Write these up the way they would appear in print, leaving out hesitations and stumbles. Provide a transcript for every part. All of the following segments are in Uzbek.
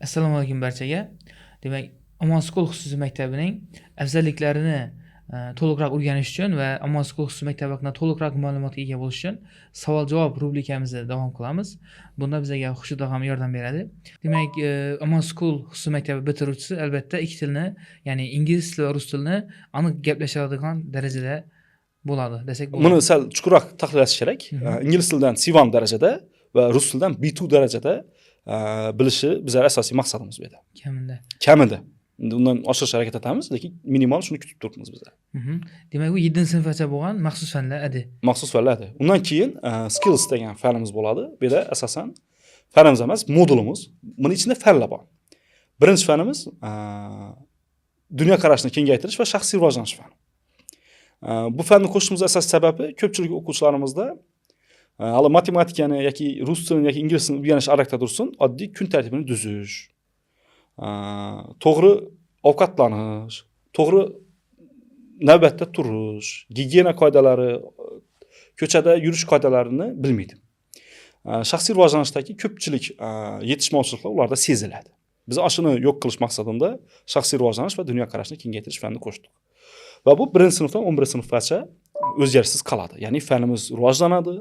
Assalomu alaykum barchaga. Demak, Amon School xususiy maktabining afzalliklarini to'liqroq o'rganish uchun va Amon School xususiy maktabi haqida to'liqroq ma'lumotga ega bo'lish uchun savol-javob rubrikamizni davom qilamiz. Bunda bizga Xushid og'am yordam beradi. Demak, Amon School xususiy maktabi bitiruvchisi albatta ikki tilni, ya'ni ingliz tili va rus tilini aniq gaplashadigan darajada bo'ladi, desak bo'ladi. Buni sal chuqurroq tahlil kerak. Ingliz tilidan C1 darajada va rus tilidan B2 darajada bilishi bizlar asosiy maqsadimiz bu yerda. Kamida. Undan oshirish harakat etamiz, lekin minimal shuni kutib turibmiz bizlar. Demak, bu 7-sinfgacha bo'lgan maxsus fanlar edi. Maxsus fanlar edi. Undan keyin skills degan fanimiz bo'ladi. Bu yerda asosan fanimiz emas, modulimiz. Buni ichida fanlar bor. Birinchi fanimiz dunyo qarashini kengaytirish va shaxsiy rivojlanish fani. Bu fanni qo'shishimiz asosiy sababi ko'pchilik o'quvchilarimizda hali matematikani yoki rus tilini yoki ingliz tilini o'rganish arakda tursin, oddiy kun tartibini tuzish, to'g'ri ovqatlanish, to'g'ri navbatda turish, gigiyena qoidalari, ko'chada yurish qoidalarini bilmaydi. Shaxsiy rivojlanishdagi ko'pchilik yetishmovchiliklar ularda seziladi. Biz shuni yo'q qilish maqsadida shaxsiy rivojlanish va dunyo qarashini kengaytirish fanini qo'shdik. Va bu 1-sinfdan 11-sinfgacha o'zgarishsiz qoladi. Ya'ni fanimiz rivojlanadi,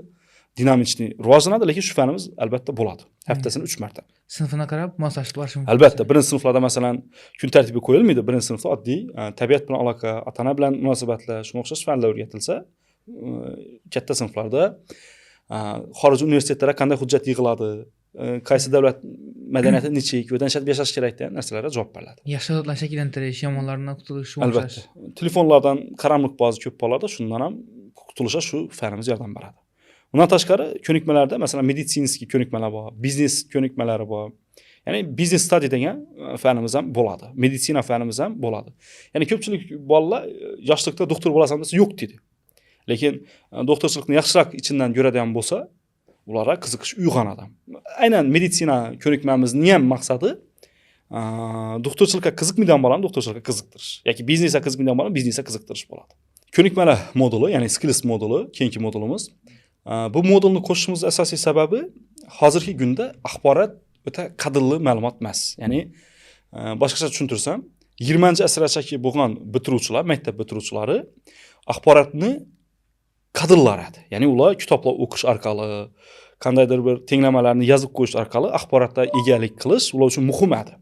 dinamikni rivojlanadi, lekin shu fanimiz albatta bo'ladi. Haftasini 3 marta. Sinfina qarab moslashib borish mumkin. Albatta, birinchi sinflarda masalan kun tartibi qo'yilmaydi. Birinchi sinfda oddiy tabiat bilan aloqa, ota-ona bilan munosabatlar, shunga o'xshash fanlar o'rgatilsa, katta sinflarda xorijiy universitetlarda qanday hujjat yig'iladi, qaysi davlat madaniyati nechik, o'rganib yashash kerak degan narsalarga javob beriladi. Yaxshi odatlarni shakllantirish, yomonlardan qutulish, albatta. Telefonlardan qaramlik ba'zi ko'p bolalarda shundan ham qutulishga shu fanimiz yordam beradi. Undan tashqari ko'nikmalarda masalan meditsinskiy ko'nikmalar bor, biznes ko'nikmalari bor. Ya'ni business study degan fanimiz ham bo'ladi. Meditsina fanimiz ham bo'ladi. Ya'ni ko'pchilik bolalar yoshlikda doktor bo'lasan desa yo'q dedi. Lekin doktorchilikni yaxshiroq ichidan ko'radigan bo'lsa, ularga qiziqish uyg'onadi. Aynan meditsina ko'nikmamizning ham maqsadi doktorchilikka qiziqmaydigan bolani doktorchilikka qiziqtirish yoki biznesga qiziqmaydigan bolani biznesga qiziqtirish bo'ladi. Ko'nikmalar moduli, ya'ni skills moduli, keyingi modulimiz. Bu modulni qo'shishimiz asosiy sababi hozirgi kunda axborot o'ta qadrli ma'lumot emas. Ya'ni boshqacha tushuntirsam, 20-asrgacha bo'lgan bitiruvchilar, maktab bitiruvchilari axborotni qadrlaradi. Ya'ni ular kitoblar o'qish orqali, qandaydir bir tenglamalarni yozib qo'yish orqali axborotga egalik qilish ular uchun muhim edi.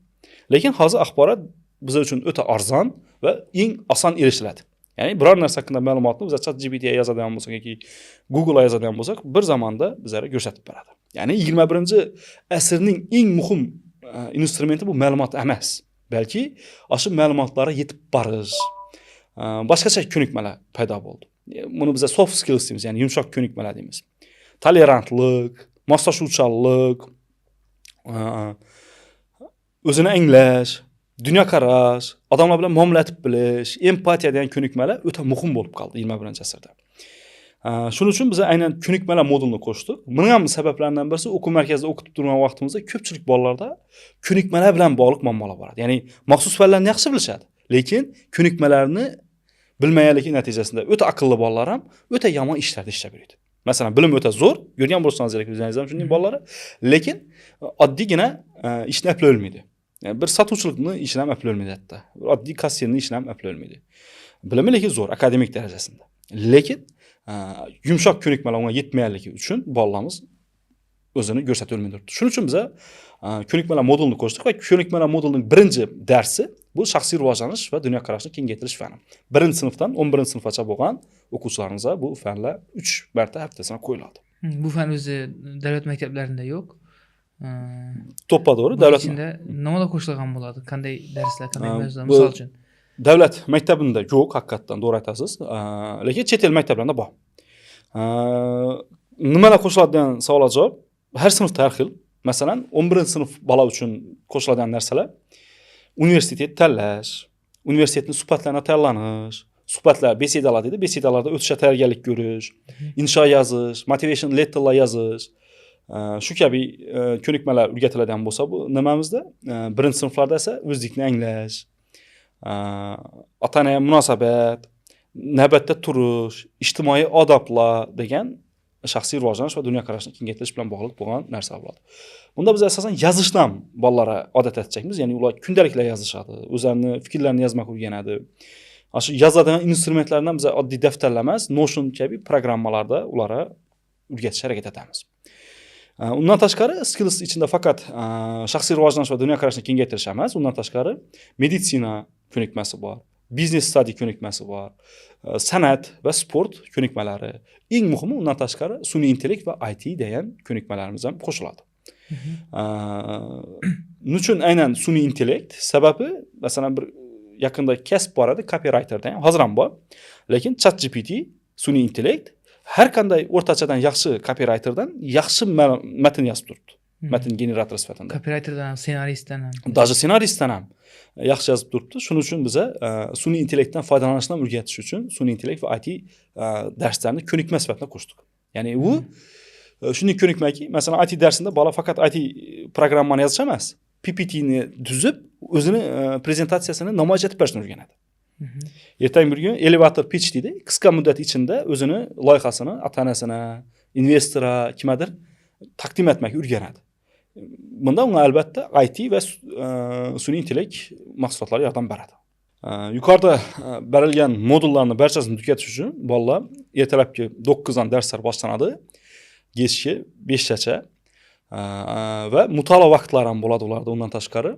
Lekin hozir axborot biz uchun o'ta arzon va eng oson erishiladi. Ya'ni biror narsa haqida ma'lumotni biz ChatGPT ga yozadigan bo'lsak yoki Google ga yozadigan bo'lsak, bir zamonda bizlarga ko'rsatib beradi. Ya'ni 21-asrning eng muhim instrumenti bu ma'lumot emas, balki o'sha ma'lumotlarga yetib borish, boshqacha ko'nikmalar paydo bo'ldi. Buni biz soft skills deymiz, ya'ni yumshoq ko'nikmalar deymiz. Tolerantlik, moslashuvchanlik, o'zini anglash, dunyo qarash, odamlar bilan muomala etib bilish, empatiya degan ko'nikmalar o'ta muhim bo'lib qoldi 21-asrda. Shuning uchun biz aynan ko'nikmalar modulini qo'shdik. Buning ham sabablaridan birisi o'quv markazida o'qitib turgan vaqtimizda ko'pchilik bolalarda ko'nikmalar bilan bog'liq muammolar bor. Ya'ni maxsus fanlarni yaxshi bilishadi, lekin ko'nikmalarni bilmaganligi natijasida o'ta aqlli bolalar ham o'ta yomon ishlarda ishlab yuradi. Masalan, bilim o'ta zo'r, ko'rgan bo'lsangiz kerak o'zingiz ham shunday bolalar, lekin oddiygina ishni eplay olmaydi. Yani bir satuvchilikni ishini ham eplay olmaydi hatto. Oddiy kassirning ishini ham eplay olmaydi. Bilimi lekin zo'r, akademik darajasida. Lekin yumshoq ko'nikmalar unga yetmaganligi uchun bolalarimiz o'zini ko'rsata olmaydi. Shuning uchun biz ko'nikmalar modulini qo'shdik va ko'nikmalar modulining birinchi darsi bu shaxsiy rivojlanish va dunyo qarashini kengaytirish fani. 1-sinfdan 11-sinfgacha bo'lgan o'quvchilarimizga bu fanlar 3 marta haftasida qo'yiladi. Bu fan o'zi davlat maktablarida yo'q. To'ppa-to'g'ri davlat ichida nimalar qo'shilgan bo'ladi? Qanday darslar, qanday mavzular misol uchun? Davlat maktabida yo'q, haqiqatan to'g'ri aytasiz. Lekin chet el maktablarida bor. Nimalar qo'shiladigan savolga javob har sinfda har xil. Masalan, 11-sinf bola uchun qo'shiladigan narsalar universitet tanlash, universitetning suhbatlarına tayyorlanish, suhbatlar, besedalar deydi, besedalarda o'tishga tayyorgarlik ko'rish, insho yozish, motivation letterlar yozish, shu kabi ko'nikmalar o'rgatiladigan bo'lsa, bu nimamizda 1-sinflarda esa o'zlikni anglash, ota-onaga munosabat, navbatda turish, ijtimoiy odoblar degan şəxsi rivojlanish və dünya qarashını kengaytirish bilan bog'liq bo'lgan narsa bo'ladi. Bunda biz asosan yozishdan bolalara odat etəcəyimiz, ya'ni ular kundaliklar yozishadi, o'zlarini fikrlarini yozmoq o'rganadi. Shu yozadigan instrumentlardan biz oddiy daftarlar emas, Notion kabi programmalarda ulara o'rgatishga harakat etamiz. Undan tashqari skills ichida faqat shaxsiy rivojlanish va dunyo qarashini kengaytirish emas, undan tashqari meditsina ko'nikmasi bor, business study ko'nikmasi bor, san'at va sport ko'nikmalari. Eng muhimi undan tashqari sun'iy intellekt va IT degan ko'nikmalarimiz ham qo'shiladi. Nechun aynan sun'iy intellekt? Sababi masalan bir yaqinda kasb bor edi, copywriterda ham hozir ham bor. Lekin ChatGPT sun'iy intellekt har qanday o'rtachadan yaxshi copywriterdan yaxshi matn yozib turibdi. Matn generator sifatida. Copywriterdan ham, ssenaristdan ham. Даже ssenaristdan ham yaxshi yozib turibdi. Shuning uchun biz sun'iy intellektdan foydalanishni o'rgatish uchun sun'iy intellekt va IT darslarini ko'nikma sifatida qo'shdik. Ya'ni u shunday ko'nikmaki, masalan IT darsida bola faqat IT programmani yozish emas, PPTni tuzib, o'zini prezentatsiyasini namoyish etib berishni o'rganadi. Ertangi bir kun elevator pitch deydi, qisqa muddat ichida o'zini loyihasini ota-onasina, investora, kimdir taqdim etmoqga o'rganadi. Bunda unga albatta IT va sun'iy intellekt mahsulotlari yordam beradi. Yuqorida berilgan modullarni barchasini tugatish uchun bolalar ertalabki 9 dan darslar boshlanadi, kechki 5 gacha va mutolaa vaqtlari ham bo'ladi ularda. Undan tashqari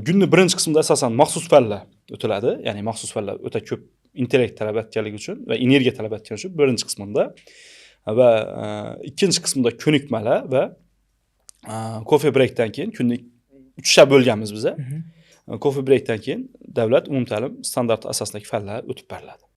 kunning birinchi qismida asosan maxsus fanlar o'tiladi, ya'ni maxsus fanlar o'ta ko'p intellekt talab etganligi uchun va energiya talab etgani uchun birinchi qismida va ikkinchi qismida ko'nikmalar va coffee breakdan keyin kunni 3 bo'lganmiz biz. Coffee breakdan keyin davlat umumta'lim standarti asosidagi fanlar o'tib beriladi.